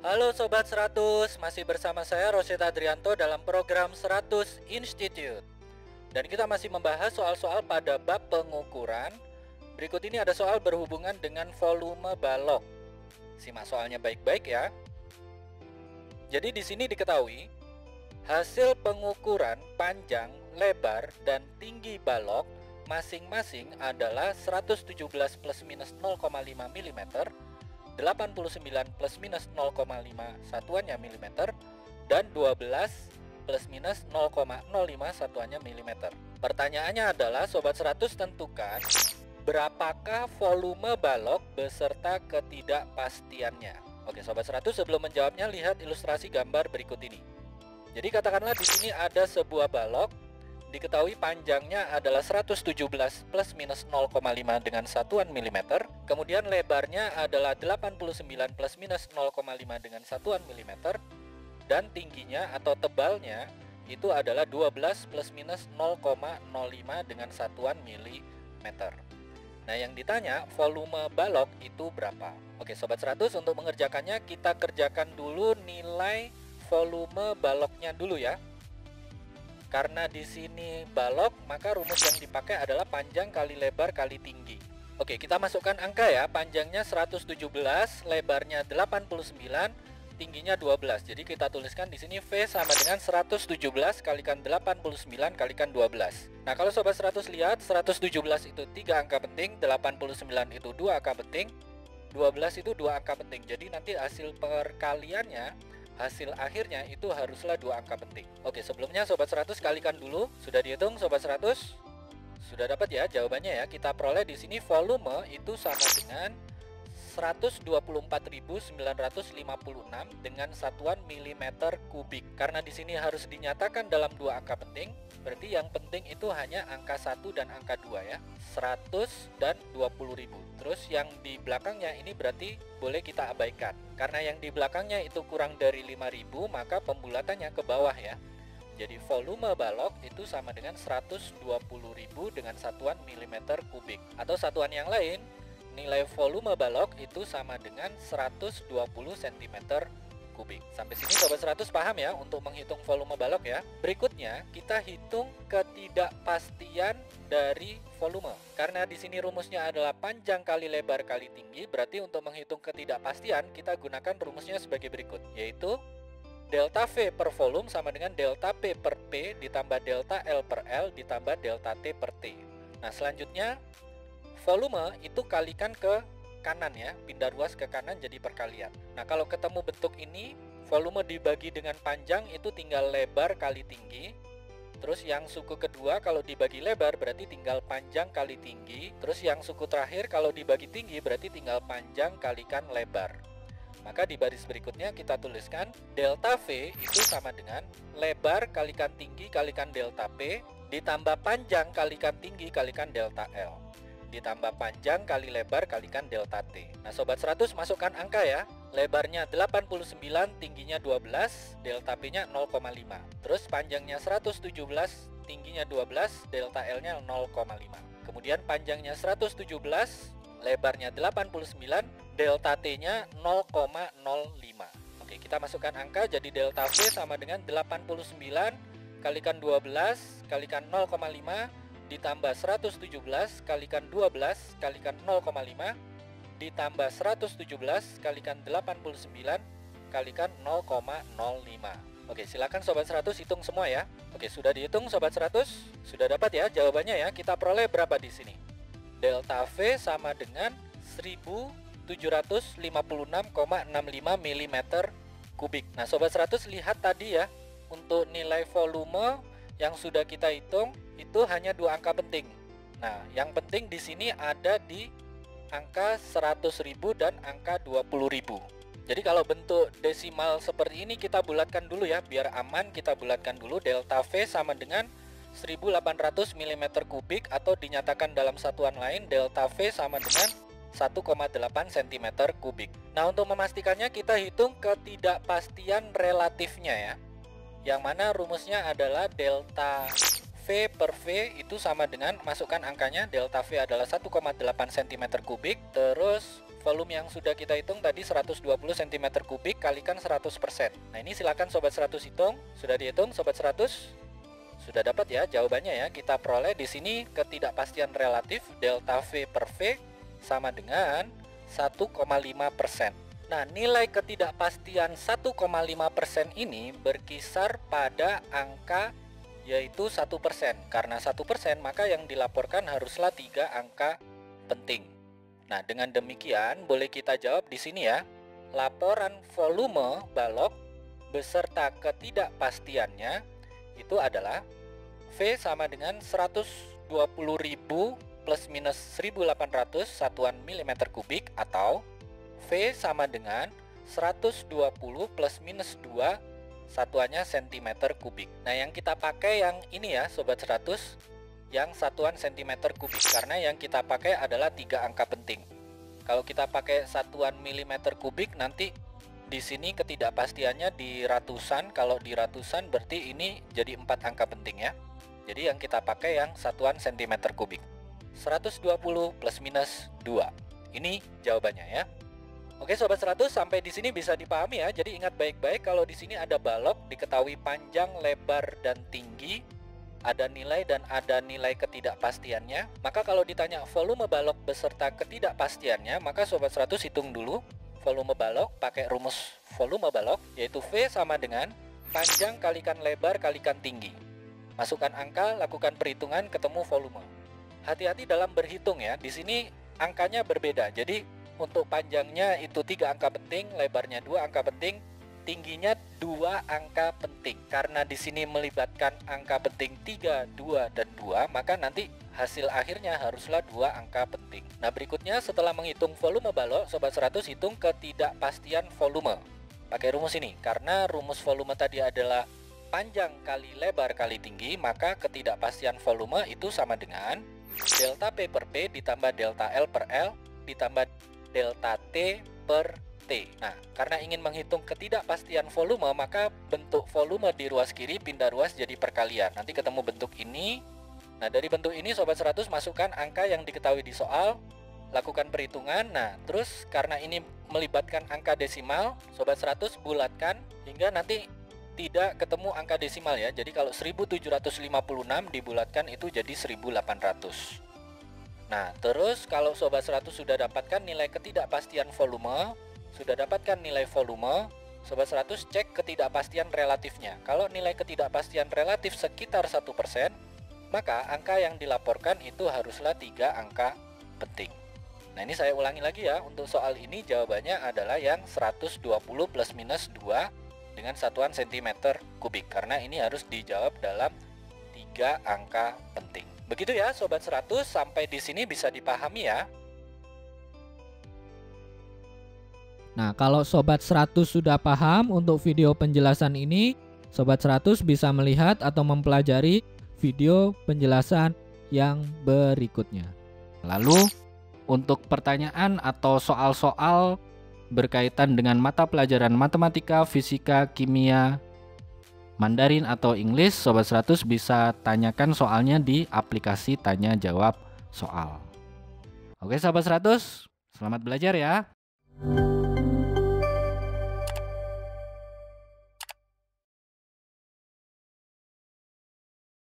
Halo Sobat 100, masih bersama saya Rosyeta Adrianto dalam program 100 Institute. Dan kita masih membahas soal-soal pada bab pengukuran. Berikut ini ada soal berhubungan dengan volume balok. Simak soalnya baik-baik ya. Jadi di sini diketahui, hasil pengukuran panjang, lebar, dan tinggi balok masing-masing adalah 117 plus minus 0,5 mm, 89 plus minus 0,5 satuannya mm, dan 12 plus minus 0,05 satuannya mm. Pertanyaannya adalah Sobat 100 tentukan berapakah volume balok beserta ketidakpastiannya. Oke Sobat 100, sebelum menjawabnya lihat ilustrasi gambar berikut ini. Jadi katakanlah di sini ada sebuah balok, diketahui panjangnya adalah 117 plus minus 0,5 dengan satuan mm, kemudian lebarnya adalah 89 plus minus 0,5 dengan satuan mm, dan tingginya atau tebalnya itu adalah 12 plus minus 0,05 dengan satuan mm. Nah yang ditanya volume balok itu berapa? Oke Sobat 100, untuk mengerjakannya kita kerjakan dulu nilai volume baloknya dulu ya. Karena di sini balok, maka rumus yang dipakai adalah panjang kali lebar kali tinggi. Oke, kita masukkan angka ya. Panjangnya 117, lebarnya 89, tingginya 12. Jadi kita tuliskan di sini V sama dengan 117 kalikan 89 kalikan 12. Nah, kalau Sobat 100 lihat, 117 itu 3 angka penting, 89 itu 2 angka penting, 12 itu 2 angka penting. Jadi nanti hasil perkaliannya, hasil akhirnya itu haruslah 2 angka penting. Oke, sebelumnya Sobat 100 kalikan dulu. Sudah dihitung Sobat 100? Sudah dapat ya jawabannya ya. Kita peroleh di sini volume itu sama dengan 124.956 dengan satuan milimeter kubik. Karena di sini harus dinyatakan dalam 2 angka penting, berarti yang penting itu hanya angka 1 dan angka 2 ya. 100 dan 20.000. Terus yang di belakangnya ini berarti boleh kita abaikan. Karena yang di belakangnya itu kurang dari 5.000, maka pembulatannya ke bawah ya. Jadi volume balok itu sama dengan 120.000 dengan satuan milimeter kubik. Atau satuan yang lain, nilai volume balok itu sama dengan 120 cm kubik. Sampai sini Sobat 100 paham ya untuk menghitung volume balok ya. Berikutnya kita hitung ketidakpastian dari volume. Karena di sini rumusnya adalah panjang kali lebar kali tinggi, berarti untuk menghitung ketidakpastian kita gunakan rumusnya sebagai berikut, yaitu delta V per volume sama dengan delta P per P ditambah delta L per L ditambah delta T per T. Nah selanjutnya volume itu kalikan ke kanan ya, pindah ruas ke kanan jadi perkalian. Nah kalau ketemu bentuk ini, volume dibagi dengan panjang itu tinggal lebar kali tinggi. Terus yang suku kedua kalau dibagi lebar berarti tinggal panjang kali tinggi. Terus yang suku terakhir kalau dibagi tinggi berarti tinggal panjang kalikan lebar. Maka di baris berikutnya kita tuliskan delta V itu sama dengan lebar kalikan tinggi kalikan delta P ditambah panjang kalikan tinggi kalikan delta L ditambah panjang kali lebar kalikan delta T. Nah Sobat 100 masukkan angka ya. Lebarnya 89, tingginya 12, delta P-nya 0,5. Terus panjangnya 117, tingginya 12, delta L-nya 0,5. Kemudian panjangnya 117, lebarnya 89, delta T-nya 0,05. Oke, kita masukkan angka jadi delta V sama dengan 89 kalikan 12 kalikan 0,5 ditambah 117 kalikan 12 kalikan 0,5 ditambah 117 kalikan 89 kalikan 0,05. Oke, silakan Sobat 100 hitung semua ya. Oke, sudah dihitung Sobat 100? Sudah dapat ya jawabannya ya. Kita peroleh berapa di sini? Delta V sama dengan 1756,65 mm kubik. Nah, Sobat 100 lihat tadi ya, untuk nilai volume yang sudah kita hitung itu hanya 2 angka penting. Nah, yang penting di sini ada di angka 100.000 dan angka 20.000. Jadi kalau bentuk desimal seperti ini kita bulatkan dulu ya, biar aman kita bulatkan dulu. Delta V sama dengan 1800 mm kubik atau dinyatakan dalam satuan lain delta V sama dengan 1,8 cm kubik. Nah, untuk memastikannya kita hitung ketidakpastian relatifnya ya. Yang mana rumusnya adalah delta V per V itu sama dengan, masukkan angkanya, delta V adalah 1,8 cm kubik, terus volume yang sudah kita hitung tadi 120 cm3 kalikan 100%. Nah, ini silakan Sobat 100 hitung. Sudah dihitung Sobat 100? Sudah dapat ya jawabannya ya. Kita peroleh di sini ketidakpastian relatif delta V per V sama dengan 1,5%. Nah, nilai ketidakpastian 1,5% ini berkisar pada angka yaitu 1%. Karena 1% maka yang dilaporkan haruslah 3 angka penting. Nah, dengan demikian boleh kita jawab di sini ya. Laporan volume balok beserta ketidakpastiannya itu adalah V sama dengan 120.000 plus minus 1800 satuan milimeter kubik atau V sama dengan 120 plus minus 2 satuannya cm3. Nah, yang kita pakai yang ini ya Sobat 100, yang satuan cm3 karena yang kita pakai adalah 3 angka penting. Kalau kita pakai satuan milimeter kubik nanti di sini ketidakpastiannya di ratusan. Kalau di ratusan berarti ini jadi 4 angka penting ya. Jadi yang kita pakai yang satuan cm3. 120 plus minus 2. Ini jawabannya ya. Oke Sobat 100, sampai di sini bisa dipahami ya. Jadi ingat baik-baik kalau di sini ada balok, diketahui panjang, lebar, dan tinggi, ada nilai dan ada nilai ketidakpastiannya. Maka kalau ditanya volume balok beserta ketidakpastiannya, maka Sobat 100 hitung dulu volume balok pakai rumus volume balok, yaitu V sama dengan panjang kalikan lebar kalikan tinggi. Masukkan angka, lakukan perhitungan, ketemu volume. Hati-hati dalam berhitung ya. Di sini angkanya berbeda. Jadi untuk panjangnya itu 3 angka penting, lebarnya 2 angka penting, tingginya 2 angka penting. Karena di sini melibatkan angka penting 3, 2, dan 2, maka nanti hasil akhirnya haruslah 2 angka penting. Nah, berikutnya setelah menghitung volume balok, Sobat 100 hitung ketidakpastian volume. Pakai rumus ini. Karena rumus volume tadi adalah panjang kali lebar kali tinggi, maka ketidakpastian volume itu sama dengan delta P per P ditambah delta L per L ditambah delta T per T. Nah, karena ingin menghitung ketidakpastian volume, maka bentuk volume di ruas kiri pindah ruas jadi perkalian. Nanti ketemu bentuk ini. Nah, dari bentuk ini Sobat 100 masukkan angka yang diketahui di soal, lakukan perhitungan. Nah, terus karena ini melibatkan angka desimal, Sobat 100 bulatkan hingga nanti tidak ketemu angka desimal ya. Jadi kalau 1756 dibulatkan itu jadi 1800. Nah, terus kalau Sobat 100 sudah dapatkan nilai ketidakpastian volume, sudah dapatkan nilai volume, Sobat 100 cek ketidakpastian relatifnya. Kalau nilai ketidakpastian relatif sekitar 1%, maka angka yang dilaporkan itu haruslah 3 angka penting. Nah, ini saya ulangi lagi ya. Untuk soal ini jawabannya adalah yang 120 plus minus 2 dengan satuan cm3, karena ini harus dijawab dalam 3 angka penting. Begitu ya Sobat 100, sampai di sini bisa dipahami ya. Nah, kalau Sobat 100 sudah paham untuk video penjelasan ini, Sobat 100 bisa melihat atau mempelajari video penjelasan yang berikutnya. Lalu, untuk pertanyaan atau soal-soal berkaitan dengan mata pelajaran matematika, fisika, kimia, Mandarin atau English, Sobat 100 bisa tanyakan soalnya di aplikasi tanya jawab soal. Oke Sobat 100, selamat belajar ya.